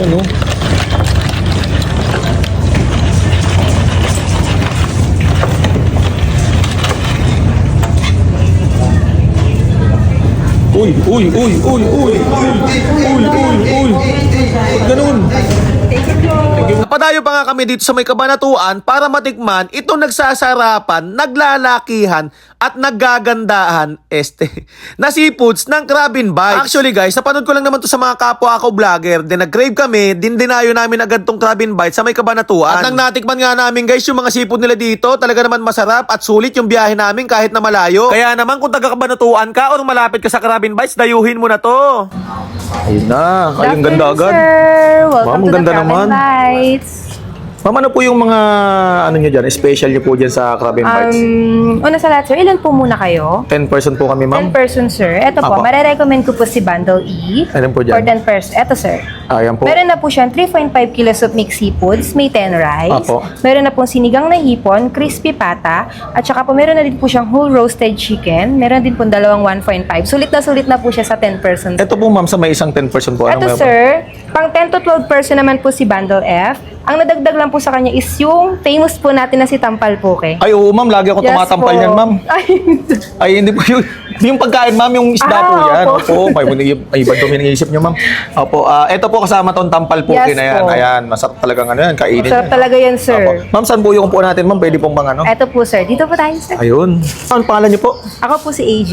Yan, oh. Uy, uy, uy, uy, uy, uy, uy, uy. Ganun. Napadayo pa nga kami dito sa may Kabanatuan para matikman itong nagsasarapan, naglalakihan at naggagandahan na seafoods ng Crab and Bites. Actually guys, napanood ko lang naman to sa mga kapwa ko vlogger. Then nag-crave kami, dinayo namin agad tong Crab and Bites sa may Kabanatuan. At nang natikman nga namin guys yung mga seafood nila dito, talaga naman masarap at sulit yung biyahe namin kahit na malayo. Kaya naman kung taga Kabanatuan ka o malapit ka sa Crab and Bites, dayuhin mo na to. Ayun na. Ay, ang ganda agad. Sir, welcome Ma'am, ang to ganda the Crab naman. and Bites. Ma'am, ano po yung mga ano nyo dyan? Special nyo po dyan sa Crab and Bites? Una sa lahat, sir, ilan po muna kayo? 10% po kami, 10 ma'am. person, sir. Ito po, Apo. marirecommend ko po si Bundle E. Ano po For dyan? 10 person. Ito, sir. Ayan po. Meron na po siyang 3.5 kilos of mixed seafoods, may 10 rice. Apo. Meron na pong sinigang na hipon, crispy pata, at saka po meron na din po siyang whole roasted chicken. Meron din po dalawang 1.5. Sulit na po siya sa 10 person. Ito po, ma'am, sa may isang 10% po. Ito, Anong meron? sir, pang 10 to 12 person naman po si Bundle F. Ang nadagdag lang po sa kanya is yung famous po natin na si Tampal Poke. Ay, oo, ma'am. Lagi ako tumatampal po. yan, ma'am. Ay, Ay, hindi po yun. Yung pagkain, ma'am, yung isda po yan. opo. Opo, may iba dumi ng isip nyo, ma'am. Opo, ito po kasama tong tampal po Yes na yan. po. Ayan, masarap talagang ano yan, kainin. masarap yan. talaga yan, sir. Opo. Ma'am, saan po yung po natin, ma'am? Pwede pong mga ano? Ito po, sir. Dito po tayo, sir. Ayun. Ano pangalan niyo po? Ako po si AJ.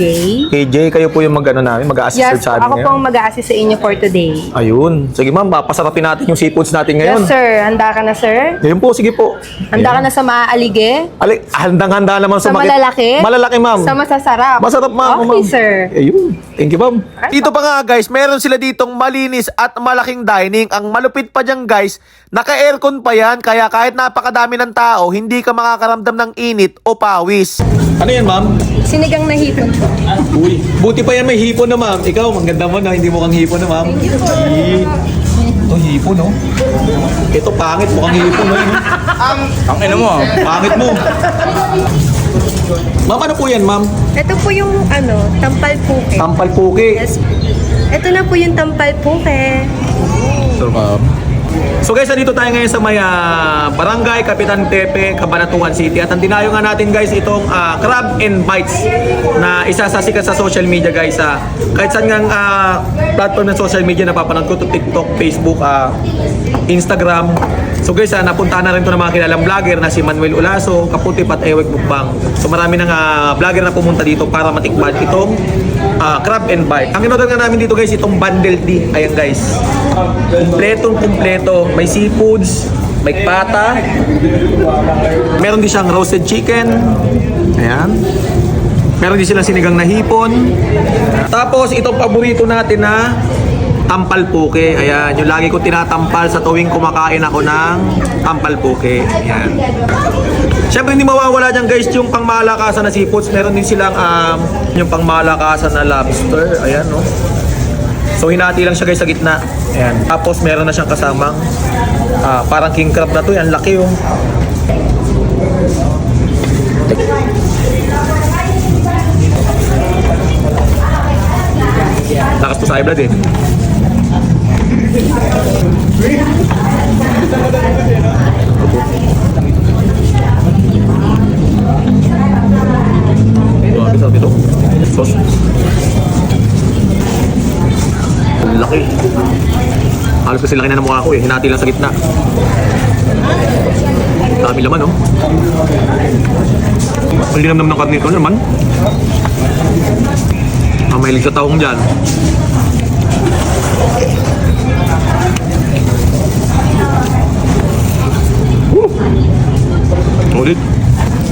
KJ, kayo po yung mag-ano namin, mag-assist Yes, sa ako amin po ngayon. ang mag-a-assist sa inyo for today. Ayun. Sige, ma'am, papasarapin natin yung seafoods natin ngayon. Yes, sir. Handa ka na, sir? Ayun po, sige po. Handa ka na sa maaalige? Handang-handa naman Sa sumakit. malalaki? Malalaki, ma'am. Sa masasarap? Masarap, ma'am. Okay, ma'am. sir. Ayun. Thank you, ma'am. Dito pa nga guys, meron sila ditong malinis at malaking dining. Ang malupit pa dyan guys, naka-aircon pa yan. Kaya kahit napakadami ng tao, hindi ka makakaramdam ng init o pawis. Ano yan, ma'am? Sinigang na hipon po. Uy, buti pa yan may hipon na, ma'am. Ikaw, maganda mo na, hindi mo kang hipon na, ma'am. Thank you po. Ito, hipon, no? Ito, pangit. Mukhang hipon, no? Ang ina mo. Pangit mo. Ma'am, ano po yan, ma'am? Ito po yung tampal puke. Tampal puki. Yes. Ito na po yung tampal puke. So, so guys, nandito tayo ngayon sa may Barangay Kapitan Tepe, Cabanatuan City. At ang dinayo nga natin guys itong Crab and Bites na isa sa sikat sa social media guys. Kahit saan nga platform ng social media napapanood ko to TikTok, Facebook, Instagram. So guys, napuntahan na rin to ng mga kilalang vlogger na si Manuel Ulaso, Kaputip at Ewek Bukbang. So marami ng vlogger na pumunta dito para matikman itong Crab and Bite. Ang in-order nga namin dito guys, itong Bundle D. Ayan guys. Kumpleto. May seafoods, may pata. Meron din siyang roasted chicken. Ayan. Meron din silang sinigang na hipon. Tapos itong paborito natin na tampal puke. Ayan, yung lagi ko tinatampal sa tuwing kumakain ako ng tampal puke. Ayan. Siyempre hindi mawawala dyan guys yung pangmalakasan na seafoods. Meron din silang yung pangmalakasan na lobster. Ayan, no? So hinati lang siya guys sa gitna. Ayan. Tapos meron na siyang kasamang parang king crab na to. Yan, laki oh. Lakas to sa blood eh. Grabe sa dito. Sauce. Ang laki. Halos kasi laki na ng mukha ko eh. Hinati lang sa gitna. Dami laman oh. Ang linamnam ng karne ito naman. Mahilig sa taong dyan. Ulit.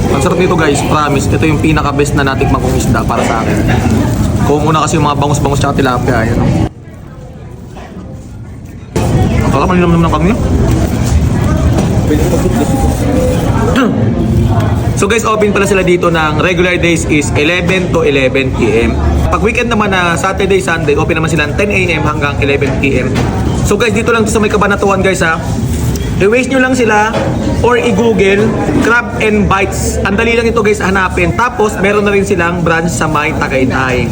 Ang sarap nito guys, promise. Ito yung pinaka-best na natikman kong isda para sa akin. Kung muna kasi yung mga bangus-bangus tsaka tilapia. Ayan oh. Ang sarap, ang linamnam ng karne. So guys, open pala sila dito ng regular days is 11 to 11 p.m. Pag weekend naman na Saturday, Sunday, open naman sila 10 a.m. hanggang 11 p.m. So guys, dito lang sa may Kabanatuan guys ha. I-waste nyo lang sila or i-google Crab and Bites. Ang dali lang ito guys hanapin. Tapos meron na rin silang branch sa may Tagaytay.